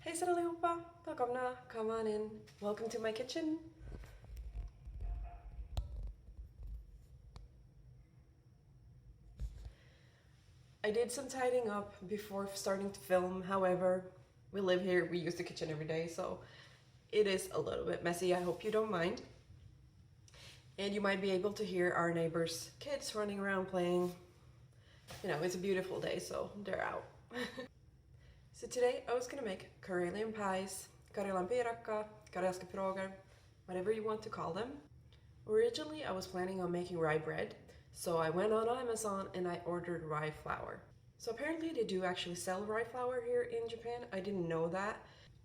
Hejsan allihopa! Välkomna! Come on in. Welcome to my kitchen. I did some tidying up before starting to film. However, we live here, we use the kitchen every day, so it is a little bit messy. I hope you don't mind. And you might be able to hear our neighbors' kids running around playing. You know, it's a beautiful day, so they're out. So today I was gonna make Karelian pies, Karjalanpiirakka, Karelska piroger, whatever you want to call them. Originally I was planning on making rye bread, so I went on Amazon and I ordered rye flour. So apparently they do actually sell rye flour here in Japan. I didn't know that.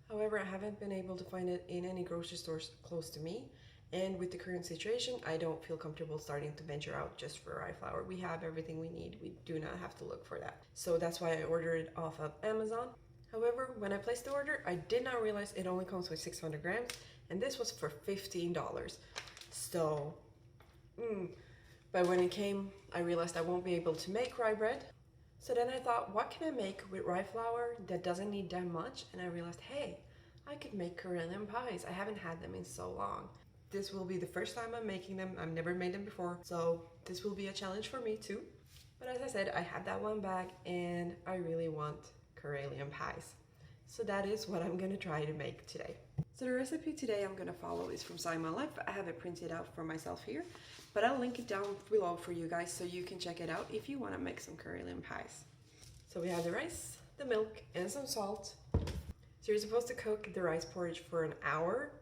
However, I haven't been able to find it in any grocery stores close to me. And with the current situation, I don't feel comfortable starting to venture out just for rye flour. We have everything we need. We do not have to look for that. So that's why I ordered it off of Amazon. However, when I placed the order, I did not realize it only comes with 600 grams, and this was for $15. So, but when it came, I realized I won't be able to make rye bread. So then I thought, what can I make with rye flour that doesn't need that much? And I realized, hey, I could make Karelian pies. I haven't had them in so long. This will be the first time I'm making them. I've never made them before, so this will be a challenge for me too. But as I said, I had that one bag and I really want Karelian pies. So that is what I'm gonna try to make today. So the recipe today I'm gonna follow is from Simon Life. I have it printed out for myself here, but I'll link it down below for you guys so you can check it out if you wanna make some Karelian pies. So we have the rice, the milk, and some salt. So you're supposed to cook the rice porridge for an hour.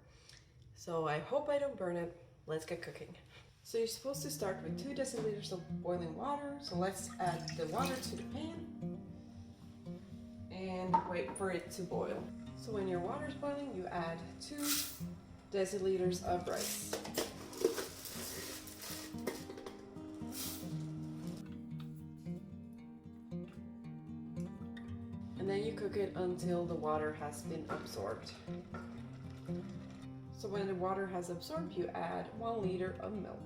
So I hope I don't burn it. Let's get cooking. So you're supposed to start with 2 deciliters of boiling water. So let's add the water to the pan and wait for it to boil. So when your water is boiling, you add 2 deciliters of rice. And then you cook it until the water has been absorbed. So when the water has absorbed, you add 1 liter of milk.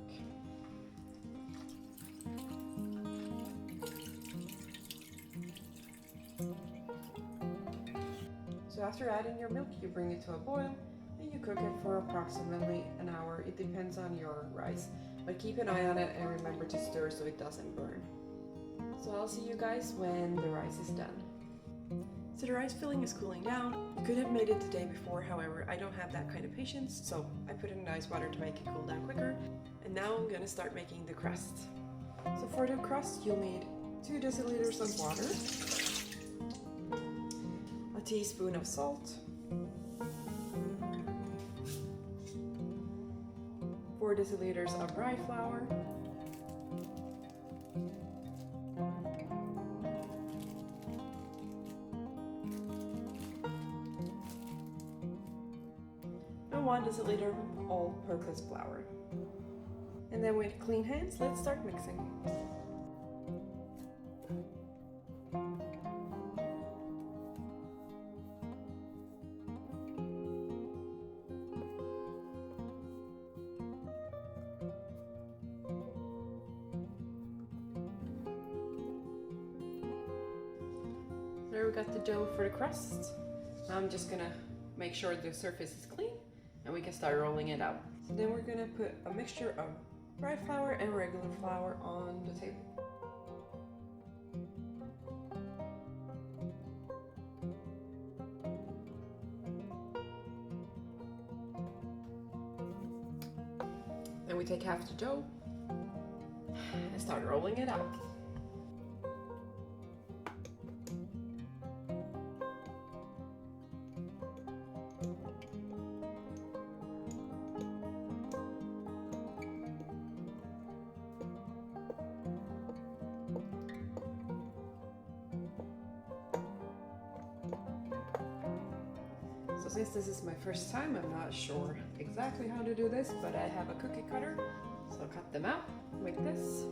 So after adding your milk, you bring it to a boil and you cook it for approximately an hour. It depends on your rice, but keep an eye on it and remember to stir so it doesn't burn. So I'll see you guys when the rice is done. So the rice filling is cooling down. You could have made it the day before, however, I don't have that kind of patience, so I put it in ice water to make it cool down quicker. And now I'm gonna start making the crust. So for the crust, you'll need 2 deciliters of water, a teaspoon of salt, 4 deciliters of rye flour, and 1 deciliter of all-purpose flour. And then with clean hands, let's start mixing. There we got the dough for the crust. Now I'm just gonna make sure the surface is clean and we can start rolling it out. So then we're gonna put a mixture of rye flour and regular flour on the table. Then we take half the dough and start rolling it out. So since this is my first time, I'm not sure exactly how to do this, but I have a cookie cutter. So I'll cut them out like this,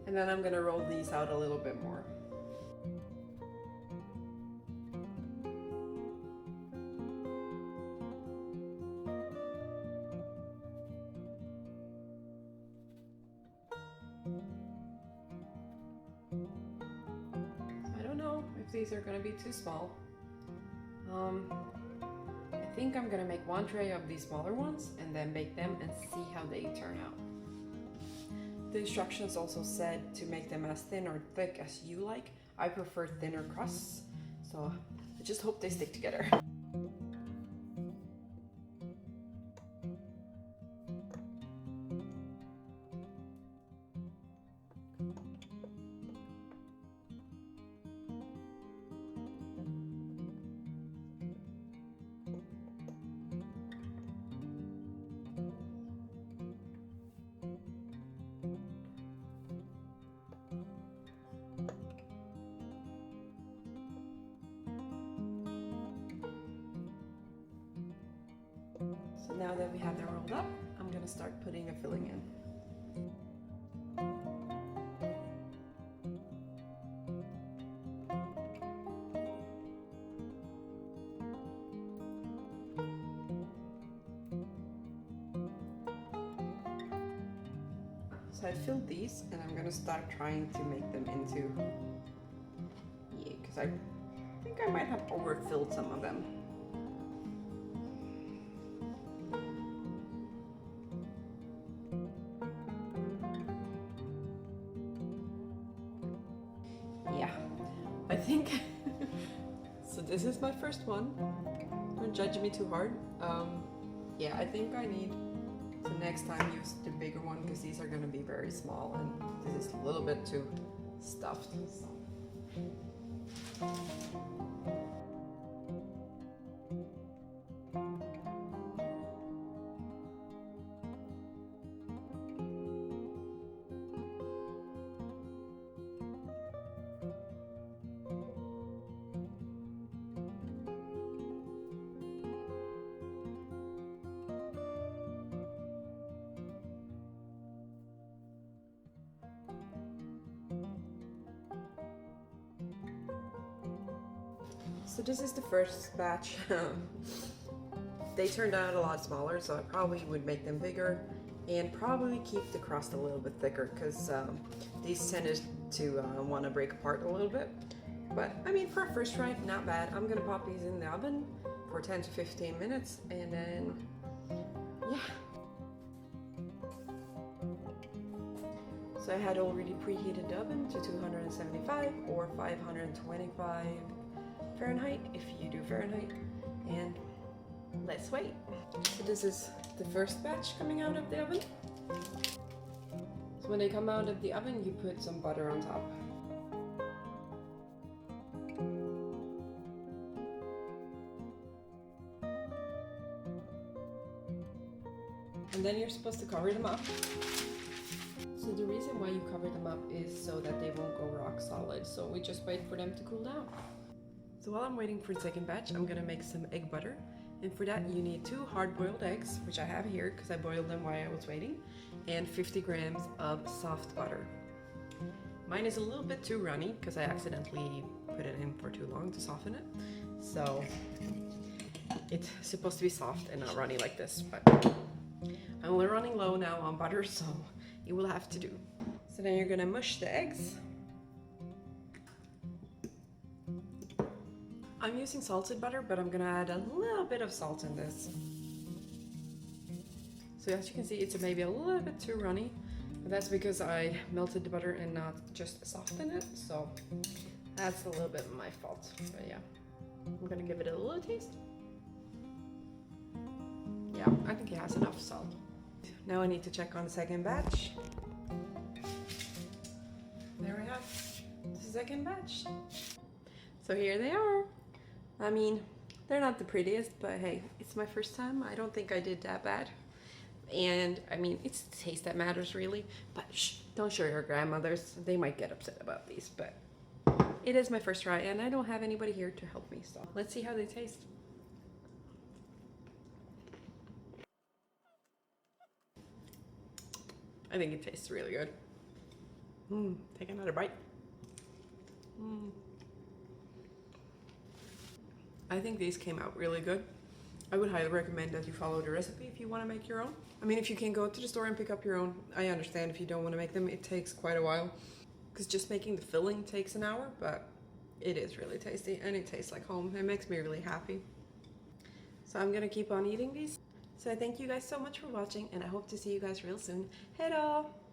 and then I'm gonna roll these out a little bit more. I don't know if these are gonna be too small. I think I'm gonna make one tray of these smaller ones and then bake them and see how they turn out. The instructions also said to make them as thin or thick as you like. I prefer thinner crusts, so I just hope they stick together. So now that we have them rolled up, I'm gonna start putting the filling in. So I filled these and I'm gonna start trying to make them into, because I think I might have overfilled some of them. Yeah, I think, so this is my first one. Don't judge me too hard. Yeah, I think I need to next time use the bigger one because these are gonna be very small and this is a little bit too stuffed. So this is the first batch. They turned out a lot smaller, so I probably would make them bigger and probably keep the crust a little bit thicker because these tended to want to break apart a little bit. But I mean, for a first try, not bad. I'm gonna pop these in the oven for 10 to 15 minutes and then, yeah. So I had already preheated the oven to 275 or 525 Fahrenheit if you do Fahrenheit, and let's wait. So this is the first batch coming out of the oven. So when they come out of the oven, you put some butter on top. And then you're supposed to cover them up. So the reason why you cover them up is so that they won't go rock solid. So we just wait for them to cool down. So while I'm waiting for the second batch, I'm gonna make some egg butter. And for that you need 2 hard-boiled eggs, which I have here because I boiled them while I was waiting, and 50 grams of soft butter. Mine is a little bit too runny because I accidentally put it in for too long to soften it. So it's supposed to be soft and not runny like this, but I'm only running low now on butter, so it will have to do. So then you're gonna mush the eggs. I'm using salted butter, but I'm gonna add a little bit of salt in this. So as you can see, it's maybe a little bit too runny, but that's because I melted the butter and not just softened it, so that's a little bit my fault. But yeah, I'm gonna give it a little taste. Yeah, I think it has enough salt. Now I need to check on the second batch. There we have the second batch. So here they are. I mean, they're not the prettiest, but hey, it's my first time. I don't think I did that bad. And I mean, it's the taste that matters really, but shh, don't show your grandmothers. They might get upset about these, but it is my first try and I don't have anybody here to help me. So let's see how they taste. I think it tastes really good. Take another bite. I think these came out really good. I would highly recommend that you follow the recipe if you want to make your own. I mean, if you can go to the store and pick up your own, I understand if you don't want to make them. It takes quite a while because just making the filling takes an hour, but It is really tasty and it tastes like home. It makes me really happy. So I'm gonna keep on eating these. So I thank you guys so much for watching and I hope to see you guys real soon. Hej då!